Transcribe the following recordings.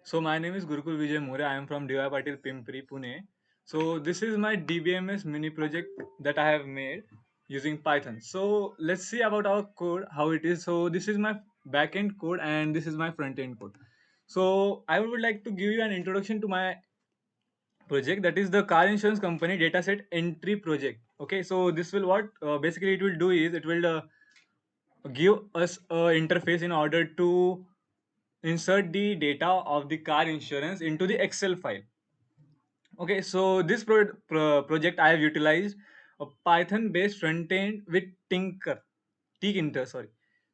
So my name is Gurukul More. I am from DY Patil Pimpri, Pune. So this is my DBMS mini project that I have made using Python. So let's see about our code, how it is. So this is my backend code and this is my front end code. So I would like to give you an introduction to my project, that is the car insurance company dataset entry project. Okay, so this will what basically it will do is it will give us a interface in order to insert the data of the car insurance into the Excel file. Okay, so this project I have utilized a Python based front end with Tinker, sorry.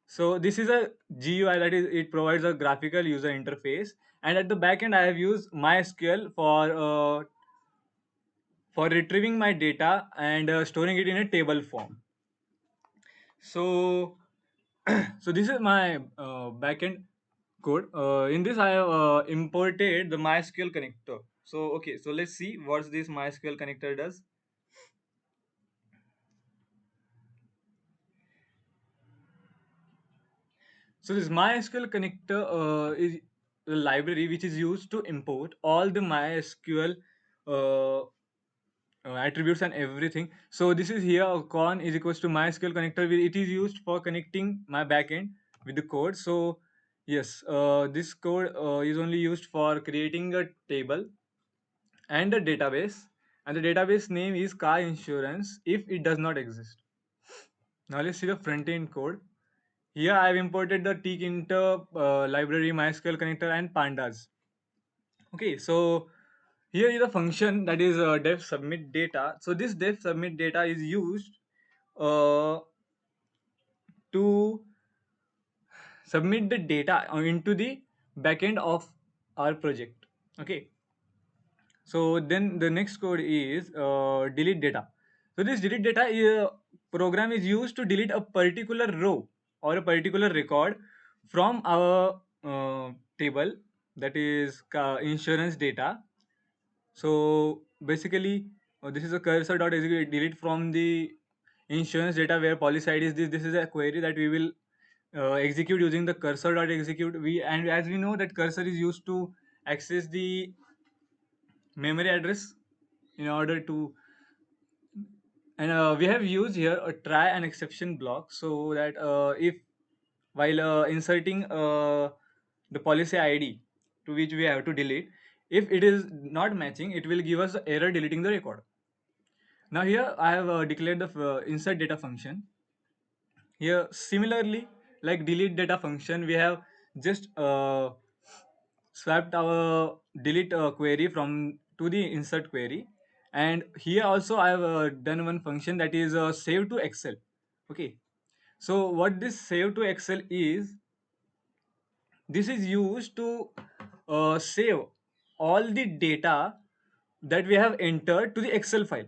So this is a GUI, that is it provides a graphical user interface, and at the back end I have used MySQL for retrieving my data and storing it in a table form. So so this is my backend code. In this I have imported the MySQL connector. So okay, so let's see what this MySQL connector does. So this MySQL connector is a library which is used to import all the MySQL uh, attributes and everything. So this is here con is equals to MySQL connector. It is used for connecting my backend with the code. So yes, this code is only used for creating a table and a database, and the database name is car insurance if it does not exist. Now let's see the front end code. Here I have imported the tkinter library, MySQL connector and pandas. Okay, so here is a function that is def submit data. So this def submit data is used uh, to submit the data into the backend of our project. Okay, so then the next code is delete data. So this delete data program is used to delete a particular row or a particular record from our table, that is insurance data. So basically, this is a cursor dot execute delete from the insurance data where policy ID is this. This is a query that we will execute using the cursor dot execute. And as we know that cursor is used to access the memory address in order to, and we have used here a try and exception block, so that if while inserting the policy ID to which we have to delete, if it is not matching, it will give us error deleting the record. Now here I have declared the insert data function. Here similarly, like delete data function, we have just swapped our delete query from to the insert query, and here also I have done one function that is save to Excel. Okay, so what this save to Excel is, this is used to save all the data that we have entered to the Excel file.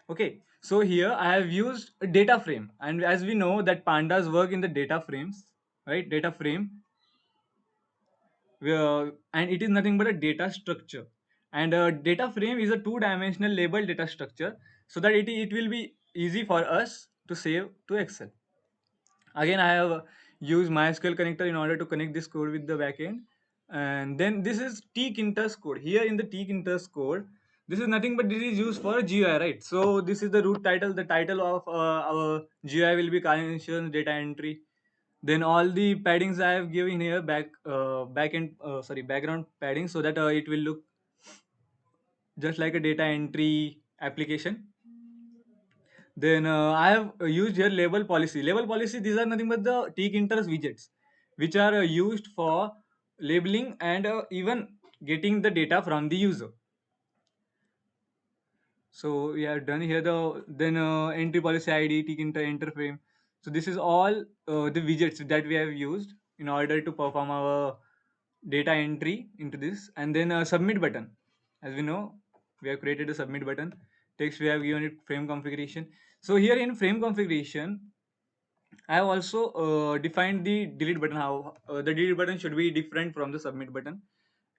Okay, so here I have used a data frame, and as we know that pandas work in the data frames, right? Data frame, and it is nothing but a data structure. And a data frame is a two-dimensional label data structure, so that it will be easy for us to save to Excel. Again, I have used MySQL connector in order to connect this code with the backend. And then this is tkinter's code. Here in the tkinter's code, this is nothing but this is used for GUI, right? So this is the root title. The title of our GUI will be car insurance data entry. Then all the paddings I have given here, background padding, so that it will look just like a data entry application. Then I have used here label policy. Label policy, these are nothing but the tkinter's widgets, which are used for labeling and even getting the data from the user. So we have done here the then entry policy ID, tkinter, enter frame. So this is all the widgets that we have used in order to perform our data entry into this. And then a submit button. As we know, we have created a submit button. Text, we have given it frame configuration. So here in frame configuration, I have also defined the delete button. How the delete button should be different from the submit button,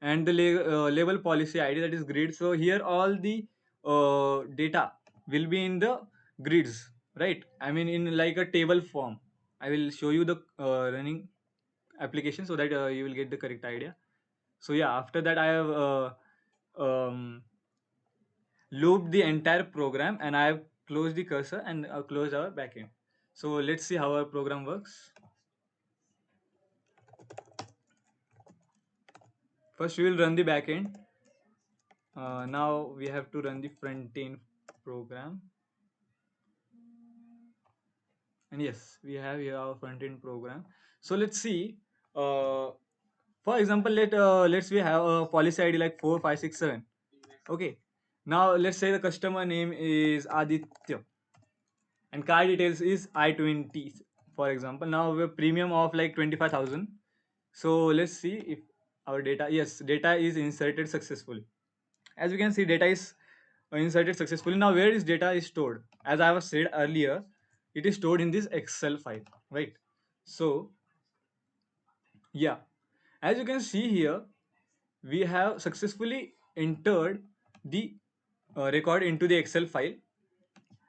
and the label policy ID, that is grid. So here all the data will be in the grids, right? I mean in like a table form. I will show you the running application so that you will get the correct idea. So yeah, after that I have um, looped the entire program, and I have closed the cursor and closed our backend. So let's see how our program works. First we will run the backend. Now we have to run the front end program, and yes, we have here our front end program. So let's see. uh, for example, let's we have a policy ID like 4567. Okay, now let's say the customer name is Aditya and car details is I-20, for example. Now we have premium of like 25,000. So let's see if our data, yes, data is inserted successfully. As we can see, data is inserted successfully. Now where is data is stored? As I was said earlier, it is stored in this Excel file, right? So yeah, as you can see here, we have successfully entered the record into the Excel file,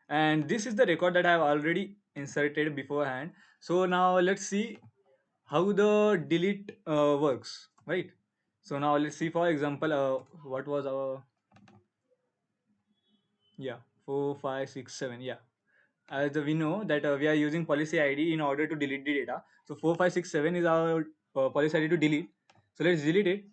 and this is the record that I have already inserted beforehand. So now let's see how the delete works, right? So now let's see, for example, what was our, yeah, 4567, yeah. As we know that we are using policy ID in order to delete the data. So 4567 is our policy ID to delete. So let's delete it.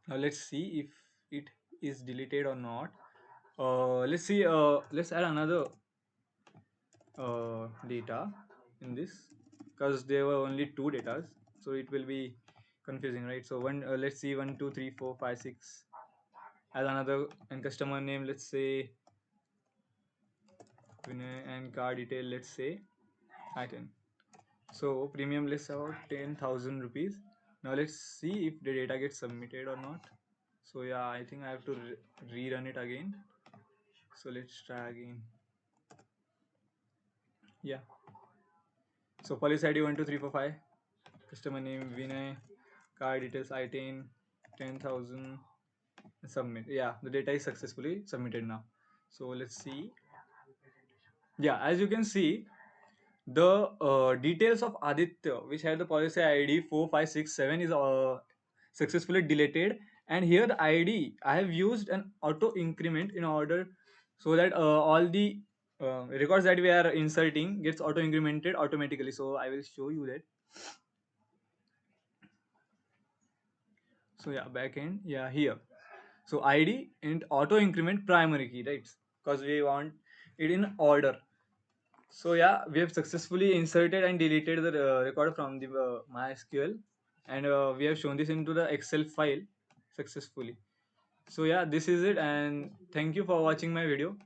Now let's see if it is deleted or not. Let's see. Let's add another data in this, because there were only two datas, so it will be confusing, right? So one, let's see, 1 2 3 4 5 6 as another, and customer name, let's say Vinay, and car detail, let's say I-10. So premium list about 10,000 rupees. Now let's see if the data gets submitted or not. So yeah, I think I have to rerun it again. So let's try again. Yeah. So policy ID 1 2 3 4 5. Customer name Vinay. Car details I-10. 10,000. Submit. Yeah, the data is successfully submitted now. So let's see. Yeah, as you can see, the details of Aditya, which had the policy ID 4567, is successfully deleted. And here the ID, I have used an auto increment in order so that all the records that we are inserting gets auto incremented automatically. So I will show you that. So yeah, backend, yeah, here. So ID and auto increment primary key, right? Because we want it in order. So yeah, we have successfully inserted and deleted the record from the MySQL, and we have shown this into the Excel file successfully. So yeah, this is it, and thank you for watching my video.